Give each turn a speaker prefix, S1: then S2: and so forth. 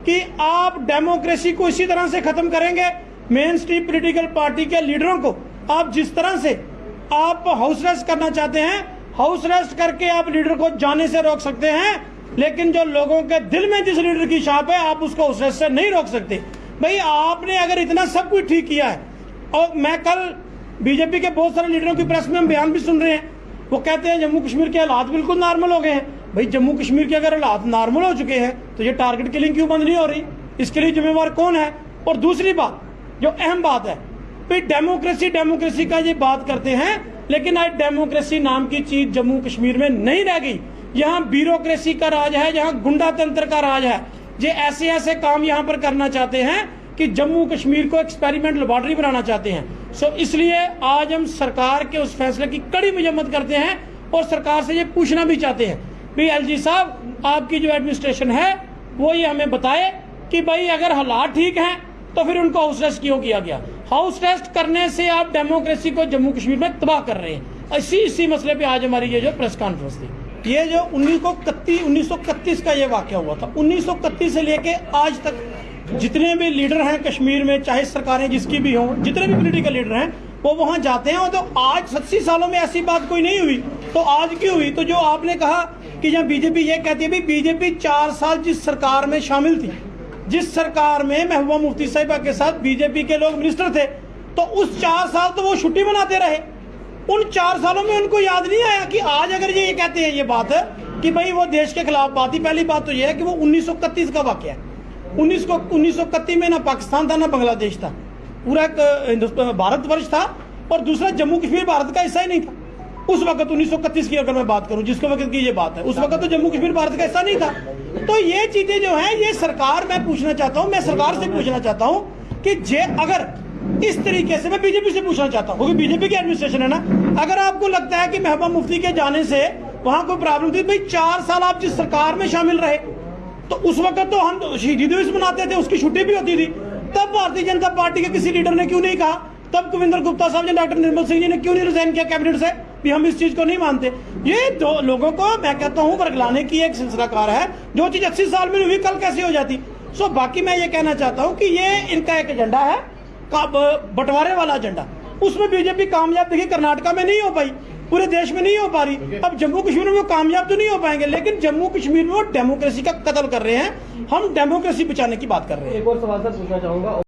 S1: कि आप डेमोक्रेसी को इसी तरह से खत्म करेंगे। मेन स्ट्रीम पॉलिटिकल पार्टी के लीडरों को आप जिस तरह से आप हाउस अरेस्ट करना चाहते हैं, हाउस अरेस्ट करके आप लीडर को जाने से रोक सकते हैं, लेकिन जो लोगों के दिल में जिस लीडर की छाप है आप उसको हाउस अरेस्ट से नहीं रोक सकते। भाई आपने अगर इतना सब कुछ ठीक किया है, और मैं कल बीजेपी के बहुत सारे लीडरों की प्रेस में हम बयान भी सुन रहे हैं, वो कहते हैं जम्मू कश्मीर के हालात बिल्कुल नॉर्मल हो गए हैं। भाई जम्मू कश्मीर के अगर हालात नॉर्मल हो चुके हैं तो ये टारगेट किलिंग क्यों बंद नहीं हो रही? इसके लिए जिम्मेवार कौन है? और दूसरी बात जो अहम बात है, भाई डेमोक्रेसी का ये बात करते हैं, लेकिन आज डेमोक्रेसी नाम की चीज जम्मू कश्मीर में नहीं रह गई। यहाँ ब्यूरोक्रेसी का राज है, यहाँ गुंडा तंत्र का राज है। ये ऐसे काम यहाँ पर करना चाहते हैं कि जम्मू कश्मीर को एक्सपेरिमेंट लेबोरेटरी बनाना चाहते हैं। सो इसलिए आज हम सरकार के उस फैसले की कड़ी मजम्मत करते हैं और सरकार से ये पूछना भी चाहते हैं, भाई एलजी साहब आपकी जो एडमिनिस्ट्रेशन है वो ये हमें बताए कि भाई अगर हालात ठीक हैं तो फिर उनको हाउस अरेस्ट क्यों किया गया? हाउस अरेस्ट करने से आप डेमोक्रेसी को जम्मू कश्मीर में तबाह कर रहे हैं। इसी मसले पे आज हमारी ये जो प्रेस कॉन्फ्रेंस थी। ये जो 1931 का ये वाकया हुआ था, 1931 से लेके आज तक जितने भी लीडर हैं कश्मीर में, चाहे सरकारें जिसकी भी हों, जितने भी पॉलिटिकल लीडर हैं वो वहां जाते हैं। तो आज 80 सालों में ऐसी बात कोई नहीं हुई, तो आज क्यों हुई? तो जो आपने कहा कि जब बीजेपी ये कहती है, भाई बीजेपी 4 साल जिस सरकार में शामिल थी, जिस सरकार में महबूबा मुफ्ती साहिबा के साथ बीजेपी के लोग मिनिस्टर थे, तो उस 4 साल तो वो छुट्टी मनाते रहे। उन 4 सालों में उनको याद नहीं आया कि आज अगर ये कहते हैं ये बात है कि भाई वो देश के खिलाफ बात थी। पहली बात तो ये है कि वो 1931 का वाकया है। 1931 में ना पाकिस्तान था ना बांग्लादेश था, पूरा एक भारतवर्ष था, और दूसरा जम्मू कश्मीर भारत का हिस्सा ही नहीं था उस वक्त। 1931 की अगर मैं बात करूं, जिसके वक्त की ये बात है, उस वक्त तो जम्मू कश्मीर भारत का हिस्सा नहीं था। तो ये चीजें जो है ये सरकार, मैं पूछना चाहता हूं, मैं सरकार से पूछना चाहता हूं कि जे अगर इस तरीके से, मैं बीजेपी से पूछना चाहता हूं क्योंकि बीजेपी की एडमिनिस्ट्रेशन है ना, अगर आपको लगता है कि महबूबा मुफ्ती के जाने से वहां कोई प्रॉब्लम थी, भाई 4 साल आप जिस सरकार में शामिल रहे, तो उस वक्त तो हम शहीदी दिवस मनाते थे, उसकी छुट्टी भी होती थी। तब भारतीय जनता पार्टी के किसी लीडर ने क्यों नहीं कहा? तब कुविंदर गुप्ता साहब ने, डॉक्टर निर्मल सिंह जी ने क्यों नहीं रिजाइन किया कैबिनेट से भी हम इस चीज को नहीं मानते? ये दो लोगों को मैं कहता हूं वर्गलाने की एक सिलसिलाकार है। जो चीज 80 साल में हुई कल कैसे हो जाती? सो बाकी मैं ये कहना चाहता हूं कि ये इनका एक एजेंडा है, बंटवारे वाला एजेंडा। उसमें बीजेपी कामयाब, देखिए कर्नाटका में नहीं हो पाई, पूरे देश में नहीं हो पा रही, अब जम्मू कश्मीर में वो कामयाब तो नहीं हो पाएंगे, लेकिन जम्मू कश्मीर में वो डेमोक्रेसी का कत्ल कर रहे हैं। हम डेमोक्रेसी बचाने की बात कर रहे हैं।
S2: एक और सवाल सर पूछना चाहूंगा।